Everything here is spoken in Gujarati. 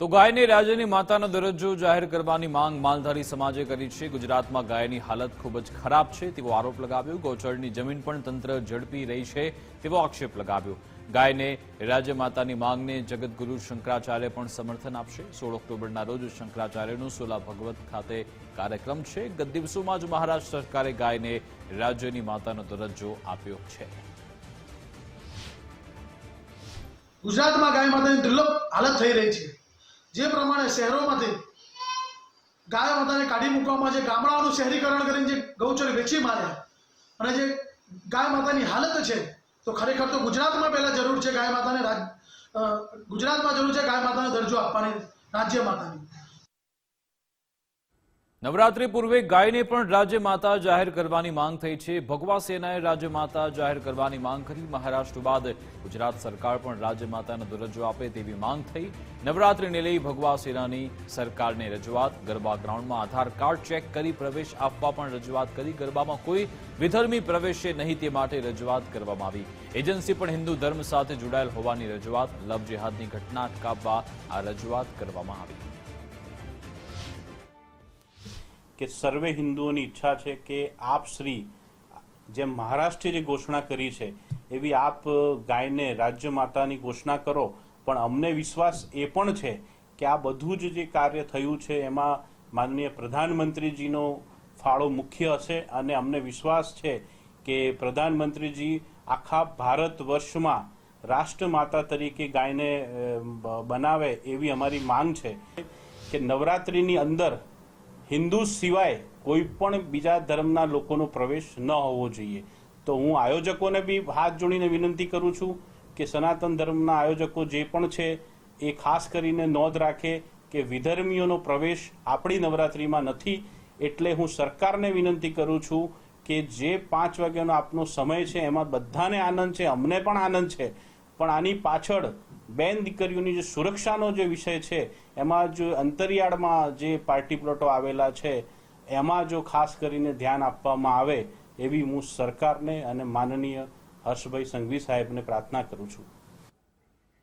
તો ગાયને રાજ્યની માતાનો દરજ્જો જાહેર કરવાની માંગ માલધારી સમાજે કરી છે। ગુજરાતમાં ગાયની હાલત ખૂબ જ ખરાબ છે તેવો આરોપ લગાવ્યો। ગૌચરની જમીન પણ તંત્ર ઝડપી રહી છે તેવો આક્ષેપ લગાવ્યો। ગાયને રાજ્ય માતાની માંગને જગતગુરુ શંકરાચાર્ય પણ સમર્થન આપશે। 16 ઓક્ટોબરના રોજ શંકરાચાર્યનું સોલા ભગવત ખાતે કાર્યક્રમ છે। ગત દિવસોમાં જ મહારાષ્ટ્ર સરકારે ગાયને રાજ્યની માતાનો દરજ્જો આપ્યો છે। ગુજરાતમાં ગાય માતાની દુર્લભ હાલત થઈ રહી છે। જે પ્રમાણે શહેરોમાંથી ગાય માતાને કાઢી મૂકવામાં જે ગામડાઓનું શહેરીકરણ કરીને જે ગૌચર વેચી માર્યા અને જે ગાય માતાની હાલત છે તો ખરેખર તો ગુજરાતમાં પહેલા જરૂર છે ગાય માતાને ગુજરાતમાં જરૂર છે ગાય માતાનો દરજ્જો આપવાની રાજ્ય માતાની। નવરાત્રી પૂર્વે ગાયને પણ રાજ્ય માતા જાહેર કરવાની માંગ થઈ છે। ભગવા સેનાએ રાજ્ય માતા જાહેર કરવાની માંગ કરી। મહારાષ્ટ્ર બાદ ગુજરાત સરકાર પણ રાજ્ય માતાનો દરજ્જો આપે તેવી માંગ થઈ। નવરાત્રીને લઈ ભગવા સેનાની સરકારને રજૂઆત। ગરબા ગ્રાઉન્ડમાં આધાર કાર્ડ ચેક કરી પ્રવેશ આપવા પણ રજૂઆત કરી। ગરબામાં કોઈ વિધર્મી પ્રવેશે નહીં તે માટે રજૂઆત કરવામાં આવી। એજન્સી પણ હિન્દુ ધર્મ સાથે જોડાયેલ હોવાની રજૂઆત। લવ જેહાદની ઘટના અટકાવવા આ રજૂઆત કરવામાં આવી। કે સર્વે હિન્દુઓની ઈચ્છા છે કે આપ શ્રી જેમ મહારાષ્ટ્રે જે ઘોષણા કરી છે એવી આપ ગાયને રાજ્ય માતાની ઘોષણા કરો। પણ અમને વિશ્વાસ એ પણ છે કે આ બધું જ જે કાર્ય થયું છે એમાં માનનીય પ્રધાનમંત્રીજીનો ફાળો મુખ્ય હશે અને અમને વિશ્વાસ છે કે પ્રધાનમંત્રીજી આખા ભારત વર્ષમાં રાષ્ટ્રમાતા તરીકે ગાયને બનાવે એવી અમારી માંગ છે કે નવરાત્રિની અંદર હિન્દુ સિવાય કોઈ પણ બીજા ધર્મના લોકોનો પ્રવેશ ન હોવો જોઈએ। તો હું આયોજકોને બી હાથ જોડીને વિનંતી કરું છું કે સનાતન ધર્મના આયોજકો જે પણ છે એ ખાસ કરીને નોંધ રાખે કે વિધર્મીઓનો પ્રવેશ આપણી નવરાત્રિમાં નથી। એટલે હું સરકારને વિનંતી કરું છું કે જે 5 વાગ્યાનો આપનો સમય છે એમાં બધાને આનંદ છે, અમને પણ આનંદ છે, પણ આની પાછળ બેન દીકરીઓની જે સુરક્ષાનો જે વિષય છે એમાં જો અંતરિયાળમાં જે પાર્ટી પ્લોટો આવેલા છે એમાં જો ખાસ કરીને ધ્યાન આપવામાં આવે એવી હું સરકારને અને માનનીય હર્ષભાઈ સંઘવી સાહેબને પ્રાર્થના કરું છું।